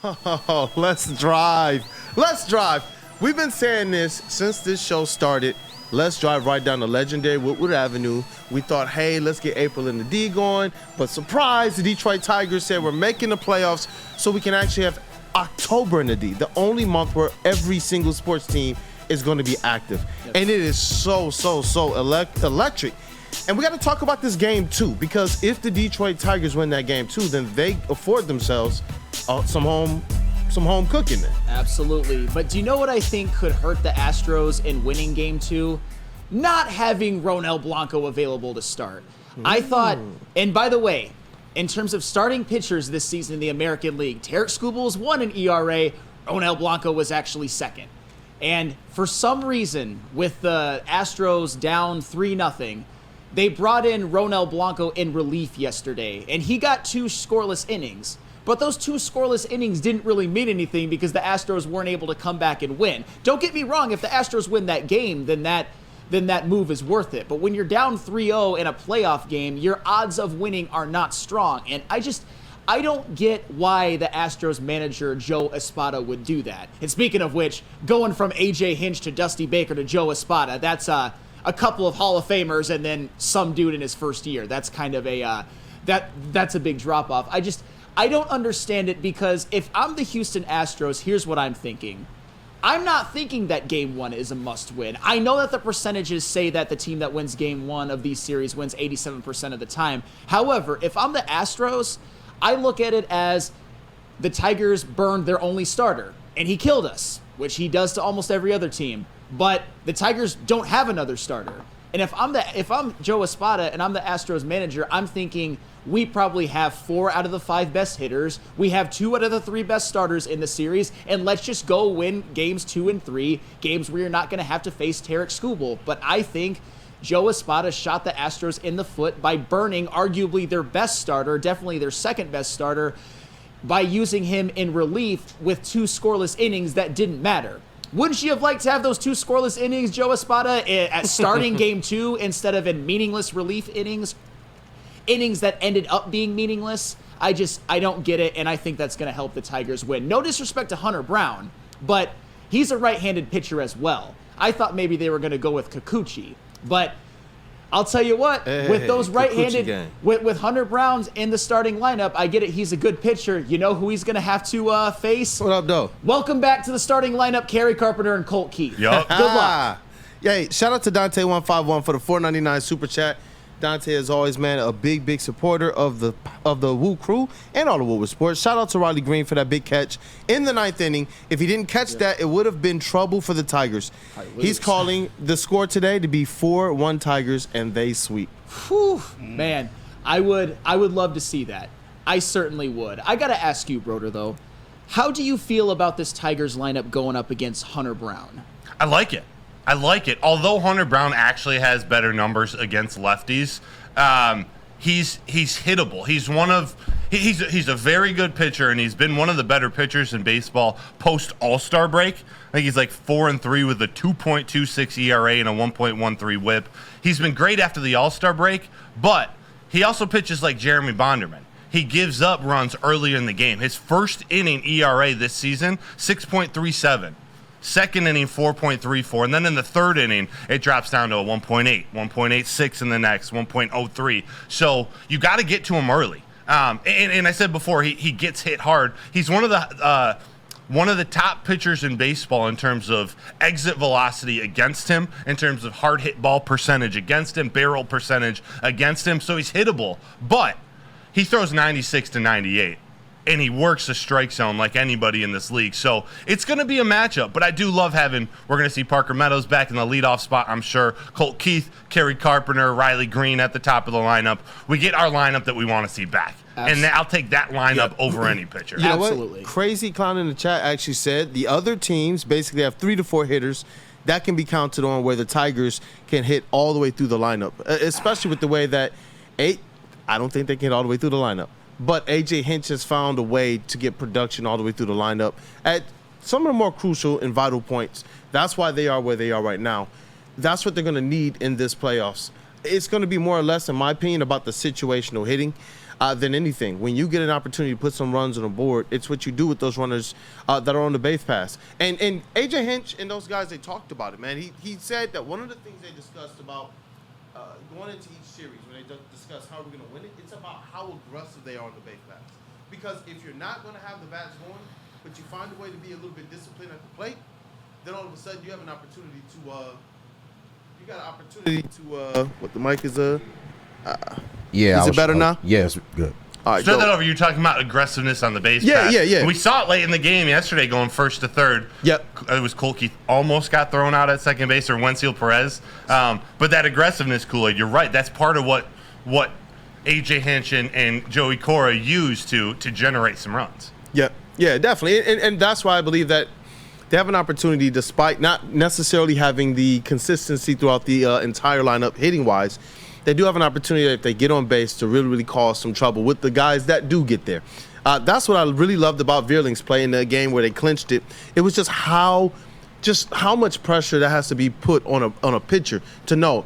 Oh, let's drive. Let's drive. We've been saying this since this show started. Let's drive right down the legendary Woodward Avenue. We thought, hey, let's get April in the D going. But surprise, the Detroit Tigers said we're making the playoffs so we can actually have October in the D, the only month where every single sports team is going to be active. Yep. And it is so electric. And we got to talk about this game, too, because if the Detroit Tigers win that game, too, then they afford themselves some home cooking there. Absolutely. But do you know what I think could hurt the Astros in winning game 2? Not having Ronel Blanco available to start. I thought, and by the way, in terms of starting pitchers this season in the American League, Tarek Skubals won an ERA, Ronel Blanco was actually second. And for some reason, with the Astros down 3-0, they brought in Ronel Blanco in relief yesterday, and he got 2 scoreless innings. But those 2 scoreless innings didn't really mean anything because the Astros weren't able to come back and win. Don't get me wrong, if the Astros win that game, then that move is worth it. But when you're down 3-0 in a playoff game, your odds of winning are not strong. And I don't get why the Astros manager Joe Espada would do that. And speaking of which, going from A.J. Hinch to Dusty Baker to Joe Espada, that's a couple of Hall of Famers and then some dude in his first year. That's kind of that's a big drop-off. I don't understand it because if I'm the Houston Astros, here's what I'm thinking. I'm not thinking that Game 1 is a must-win. I know that the percentages say that the team that wins Game 1 of these series wins 87% of the time. However, if I'm the Astros, I look at it as the Tigers burned their only starter, and he killed us, which he does to almost every other team. But the Tigers don't have another starter. And if I'm Joe Espada and I'm the Astros manager, I'm thinking we probably have 4 out of the 5 best hitters. We have 2 out of the 3 best starters in the series, and let's just go win games 2 and 3, games where you're not going to have to face Tarek Skubal. But I think Joe Espada shot the Astros in the foot by burning arguably their best starter, definitely their second best starter, by using him in relief with 2 scoreless innings that didn't matter. Wouldn't you have liked to have those 2 scoreless innings, Joe Espada, at starting Game 2 instead of in meaningless relief innings that ended up being meaningless? I don't get it, and I think that's going to help the Tigers win. No disrespect to Hunter Brown, but he's a right-handed pitcher as well. I thought maybe they were going to go with Kikuchi, but I'll tell you what, with those right-handed, with Hunter Brown's in the starting lineup, I get it, he's a good pitcher. You know who he's going to have to face? What up, though? Welcome back to the starting lineup, Kerry Carpenter and Colt Keith. Yep. Good luck. Yeah, shout out to Dante151 for the $4.99 super chat. Dante, as always, man, a big supporter of the Woo crew and all the Woodward Sports. Shout out to Riley Green for that big catch in the 9th inning. If he didn't catch that, it would have been trouble for the Tigers. He's calling the score today to be 4-1 Tigers, and they sweep. Whew, man, I would love to see that. I certainly would. I got to ask you, Broder, though, how do you feel about this Tigers lineup going up against Hunter Brown? I like it. Although Hunter Brown actually has better numbers against lefties, he's hittable. He's a very good pitcher, and he's been one of the better pitchers in baseball post All-Star break. I think he's like 4-3 with a 2.26 ERA and a 1.13 WHIP. He's been great after the All-Star break, but he also pitches like Jeremy Bonderman. He gives up runs earlier in the game. His first inning ERA this season, 6.37. Second inning, 4.34. And then in the third inning, it drops down to a 1.8, 1.86 in the next, 1.03. So you got to get to him early. And I said before, he gets hit hard. He's one of the top pitchers in baseball in terms of exit velocity against him, in terms of hard hit ball percentage against him, barrel percentage against him. So he's hittable. But he throws 96 to 98. And he works the strike zone like anybody in this league. So it's going to be a matchup. But I do love we're going to see Parker Meadows back in the leadoff spot, I'm sure. Colt Keith, Kerry Carpenter, Riley Green at the top of the lineup. We get our lineup that we want to see back. Absolutely. And I'll take that lineup over any pitcher. You know Absolutely. What? Crazy Clown in the chat actually said the other teams basically have 3 to 4 hitters that can be counted on where the Tigers can hit all the way through the lineup, especially with the way that I don't think they can hit all the way through the lineup. But A.J. Hinch has found a way to get production all the way through the lineup at some of the more crucial and vital points. That's why they are where they are right now. That's what they're going to need in this playoffs. It's going to be more or less, in my opinion, about the situational hitting. than anything. When you get an opportunity to put some runs on the board, it's what you do with those runners that are on the base pass. And AJ Hinch and those guys, they talked about it, man. He said that one of the things they discussed about going into each series, when they discuss how we're going to win it, it's about how aggressive they are on the base pass. Because if you're not going to have the bats going, but you find a way to be a little bit disciplined at the plate, then all of a sudden you have an opportunity to what the mic is yeah. Is it better now? Yes, good. All right, Start that over. You're talking about aggressiveness on the base pass. Yeah. We saw it late in the game yesterday going first to third. Yep. It was Kolke almost got thrown out at second base, or Wenzel Perez. But that aggressiveness, Kool-Aid, you're right. That's part of what A.J. Hinch and Joey Cora use to generate some runs. Yeah, definitely. And that's why I believe that they have an opportunity, despite not necessarily having the consistency throughout the entire lineup hitting-wise. They do have an opportunity, if they get on base, to really cause some trouble with the guys that do get there. That's what I really loved about Vierling's play in the game where they clinched it. It was just how much pressure that has to be put on a pitcher to know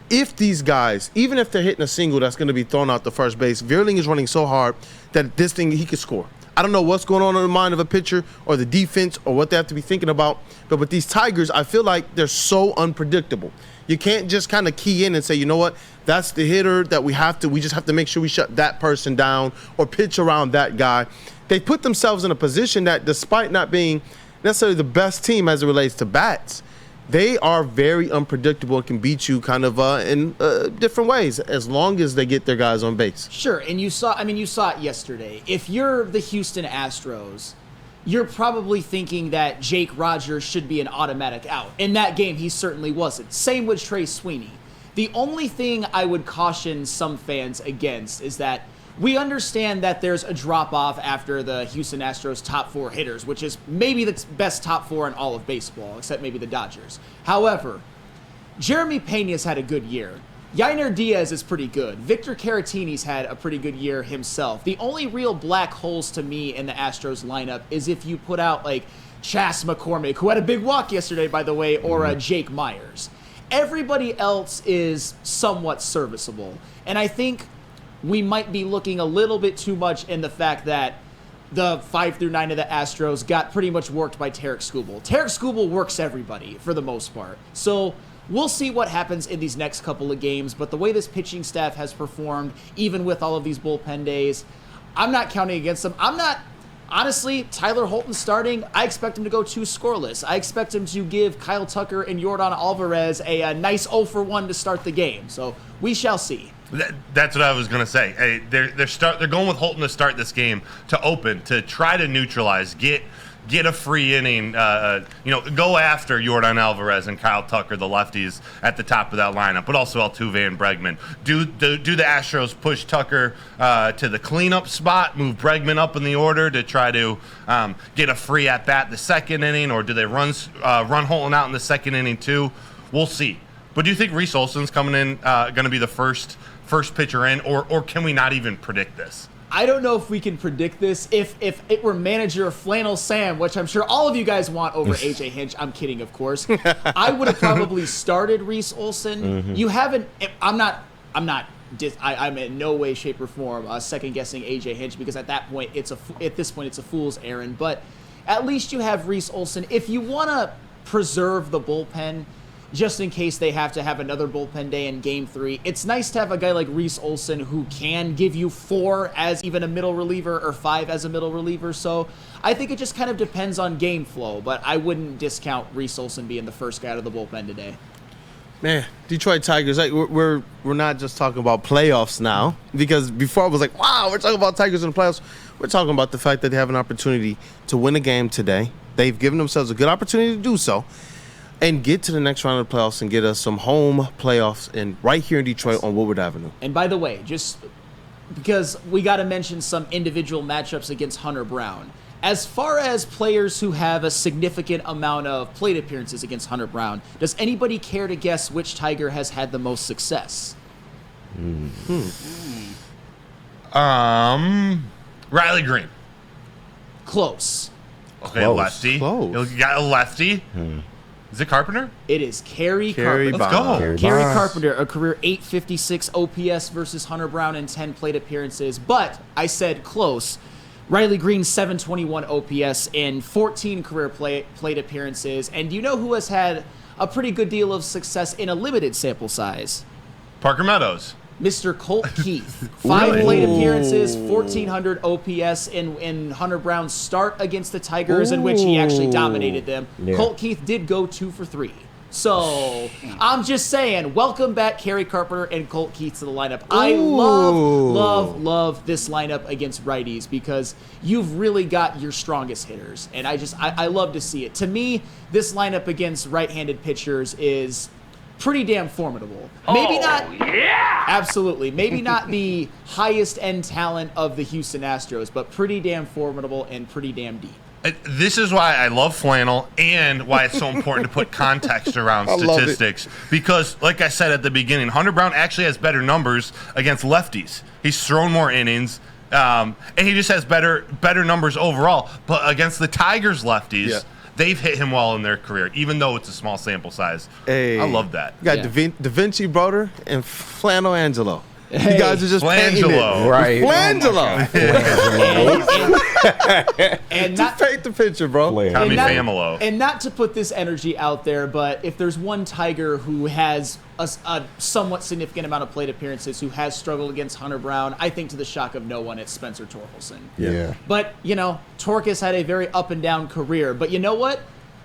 if these guys, even if they're hitting a single that's going to be thrown out the first base, Vierling is running so hard that this thing he could score. I don't know what's going on in the mind of a pitcher or the defense or what they have to be thinking about, but with these Tigers, I feel like they're so unpredictable. You can't just kind of key in and say, you know what, that's the hitter that we just have to make sure we shut that person down or pitch around that guy. They put themselves in a position that, despite not being necessarily the best team as it relates to bats, they are very unpredictable and can beat you kind of in different ways as long as they get their guys on base. Sure, and you saw it yesterday. If you're the Houston Astros, you're probably thinking that Jake Rogers should be an automatic out. In that game, he certainly wasn't. Same with Trey Sweeney. The only thing I would caution some fans against is that we understand that there's a drop-off after the Houston Astros top 4 hitters, which is maybe the best top 4 in all of baseball, except maybe the Dodgers. However, Jeremy Pena's had a good year. Yainer Diaz is pretty good. Victor Caratini's had a pretty good year himself. The only real black holes to me in the Astros lineup is if you put out like Chas McCormick, who had a big walk yesterday, by the way, or Jake Myers. Everybody else is somewhat serviceable. And I think we might be looking a little bit too much in the fact that the 5 through 9 of the Astros got pretty much worked by Tarek Skubal. Tarek Skubal works everybody for the most part. So we'll see what happens in these next couple of games, but the way this pitching staff has performed, even with all of these bullpen days, I'm not counting against them. Honestly, Tyler Holton starting, I expect him to go 2 scoreless. I expect him to give Kyle Tucker and Yordan Alvarez a nice 0-for-1 to start the game. So we shall see. That's what I was going to say. Hey, they're going with Holton to start this game, to open, to try to neutralize, get a free inning, go after Yordan Alvarez and Kyle Tucker, the lefties, at the top of that lineup, but also Altuve and Bregman. Do the Astros push Tucker to the cleanup spot, move Bregman up in the order to try to get a free at bat the second inning, or do they run Holton out in the second inning too? We'll see. But do you think Reese Olson's coming in going to be the first pitcher in, or can we not even predict this? I don't know if we can predict this. If it were manager Flannel Sam, which I'm sure all of you guys want over AJ Hinch, I'm kidding, of course, I would have probably started Reese Olson. Mm-hmm. You haven't. I'm in no way, shape, or form second guessing AJ Hinch, because at this point it's a fool's errand. But at least you have Reese Olson. If you want to preserve the bullpen, just in case they have to have another bullpen day in Game 3. It's nice to have a guy like Reese Olson who can give you 4 as even a middle reliever or 5 as a middle reliever. So I think it just kind of depends on game flow, but I wouldn't discount Reese Olson being the first guy out of the bullpen today. Man, Detroit Tigers, like we're not just talking about playoffs now, because before I was like, wow, we're talking about Tigers in the playoffs. We're talking about the fact that they have an opportunity to win a game today. They've given themselves a good opportunity to do so, and get to the next round of the playoffs and get us some home playoffs right here in Detroit on Woodward Avenue. And by the way, just because we got to mention some individual matchups against Hunter Brown. As far as players who have a significant amount of plate appearances against Hunter Brown, does anybody care to guess which Tiger has had the most success? Riley Green. Close. Okay, lefty. Close. You got a lefty. Is it Carpenter? It is Kerry Kerry Carpenter. Let's go. Kerry Bonds. Carpenter, a career 856 OPS versus Hunter Brown in 10 plate appearances. But I said close. Riley Green, 721 OPS in 14 career plate appearances. And do you know who has had a pretty good deal of success in a limited sample size? Parker Meadows. Mr. Colt Keith. 5 Really? plate appearances, 1,400 OPS in Hunter Brown's start against the Tigers, in which he actually dominated them. Yeah. Colt Keith did go 2 for 3. So, I'm just saying, welcome back Kerry Carpenter and Colt Keith to the lineup. I love this lineup against righties because you've really got your strongest hitters. And I love to see it. To me, this lineup against right-handed pitchers is pretty damn formidable. Maybe not. Yeah! Absolutely. Maybe not the highest end talent of the Houston Astros, but pretty damn formidable and pretty damn deep. This is why I love flannel and why it's so important to put context around statistics. Because, like I said at the beginning, Hunter Brown actually has better numbers against lefties. He's thrown more innings, and he just has better numbers overall. But against the Tigers lefties, they've hit him well in their career, even though it's a small sample size. Hey, I love that. You got Da Vinci Broder and Flannel Angelo. You guys are just painting Flangelo. it. Right. Flangelo. And Just paint the picture, bro. Tommy not, Famolo. and not to put this energy out there, but if there's one Tiger who has a somewhat significant amount of plate appearances, who has struggled against Hunter Brown, I think to the shock of no one, it's Spencer Torkelson. Yeah. But, Tork has had a very up and down career. But you know what?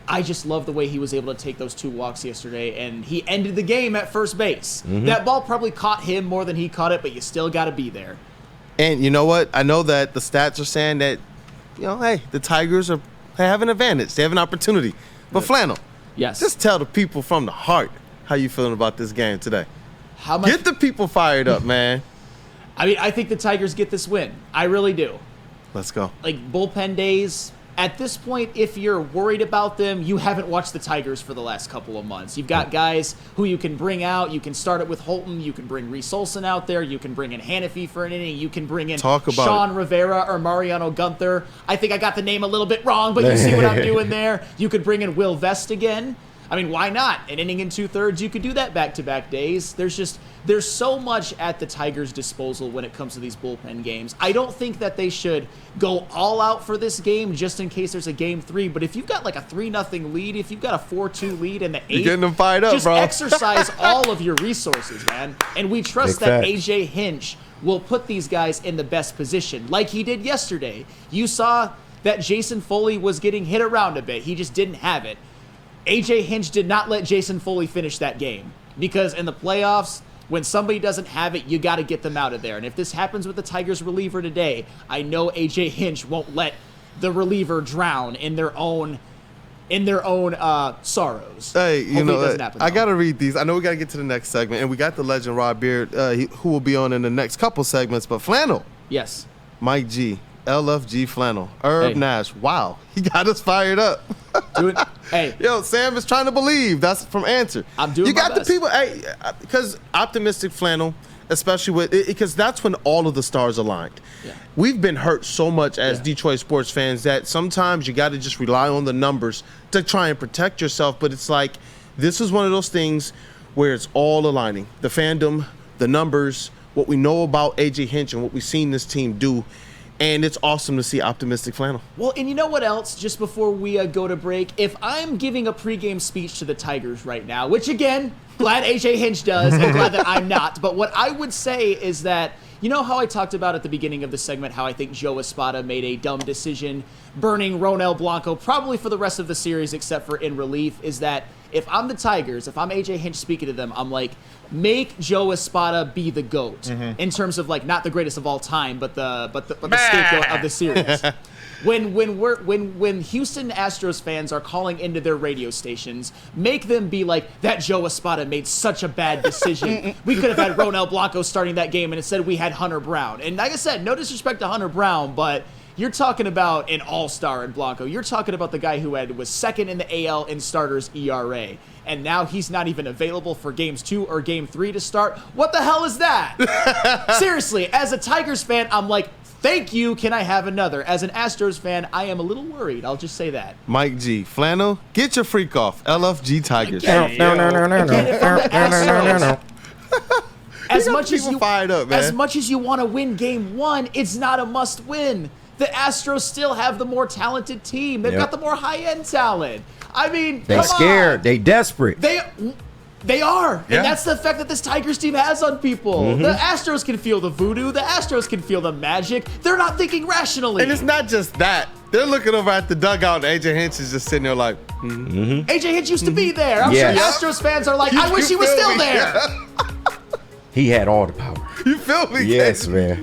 I just love the way he was able to take those 2 walks yesterday, and he ended the game at first base. That ball probably caught him more than he caught it, but you still got to be there. And you know what? I know that the stats are saying that, hey, the Tigers have an advantage. They have an opportunity. But Flannel, Yes. just tell the people from the heart how you feeling about this game today. How much? Get the people fired up, man. I mean, I think the Tigers get this win. I really do. Let's go. Like, bullpen days, at this point, if you're worried about them, you haven't watched the Tigers for the last couple of months. You've got guys who you can bring out. You can start it with Holton. You can bring Reese Olson out there. You can bring in Hannafy for an inning. You can bring in Sean Rivera or Mariano Gunther. I think I got the name a little bit wrong, but you see what I'm doing there. You could bring in Will Vest again. I mean, why not? An inning and 2/3, you could do that back-to-back days. There's so much at the Tigers' disposal when it comes to these bullpen games. I don't think that they should go all out for this game just in case there's a game 3. But if you've got like a 3-0 lead, if you've got a 4-2 lead in the 8th, You're getting them fired up, just bro. exercise all of your resources, man. And we trust Big that facts. AJ Hinch will put these guys in the best position, like he did yesterday. You saw that Jason Foley was getting hit around a bit. He just didn't have it. AJ Hinch did not let Jason Foley finish that game because in the playoffs, when somebody doesn't have it, you got to get them out of there. And if this happens with the Tigers reliever today, I know AJ Hinch won't let the reliever drown in their own sorrows. Hey, Hopefully it doesn't happen, I though. got to read these. I know we got to get to the next segment, and we got the legend Rob Beard, who will be on in the next couple segments. But Flannel, Yes. Mike G, LFG Flannel, Herb Hey. Nash. Wow, he got us fired up. Hey. Yo, Sam is trying to believe. That's from Answer. I'm doing You got my the best. people, hey, because optimistic Flannel, especially with because that's when all of the stars aligned. Yeah. We've been hurt so much as Detroit sports fans that sometimes you got to just rely on the numbers to try and protect yourself. But it's like this is one of those things where it's all aligning. The fandom, the numbers, what we know about AJ Hinch and what we've seen this team do. And it's awesome to see optimistic Flannel. Well, and you know what else? Just before we go to break, if I'm giving a pregame speech to the Tigers right now, which again, glad AJ Hinch does, and glad that I'm not. But what I would say is that, you know how I talked about at the beginning of the segment how I think Joe Espada made a dumb decision burning Ronel Blanco probably for the rest of the series except for in relief, is that if I'm the Tigers, if I'm AJ Hinch speaking to them, I'm like, make Joe Espada be the GOAT in terms of like not the greatest of all time, but the scapegoat of the series. When Houston Astros fans are calling into their radio stations, make them be like, that Joe Espada made such a bad decision. We could have had Ronel Blanco starting that game, and instead we had Hunter Brown. And like I said, no disrespect to Hunter Brown, but you're talking about an all-star in Blanco. You're talking about the guy who was second in the AL in starters ERA. And now he's not even available for games 2 or game 3 to start. What the hell is that? Seriously, as a Tigers fan, I'm like, Thank you. Can I have another? As an Astros fan, I am a little worried. I'll just say that. Mike G. Flannel, get your freak off. LFG Tigers. Again, if I'm the Astros, as much as people you fired up, man. as much as you want to win game 1, it's not a must win. The Astros still have the more talented team. They've got the more high-end talent. I mean, They come scared. on. They desperate. They are. Yeah. And that's the effect that this Tigers team has on people. The Astros can feel the voodoo. The Astros can feel the magic. They're not thinking rationally. And it's not just that. They're looking over at the dugout, and AJ Hinch is just sitting there like, AJ Hinch used to be there. I'm Yes. sure Astros fans are like, I wish he was feel still me? there. He had all the power. You feel me? Yes, man.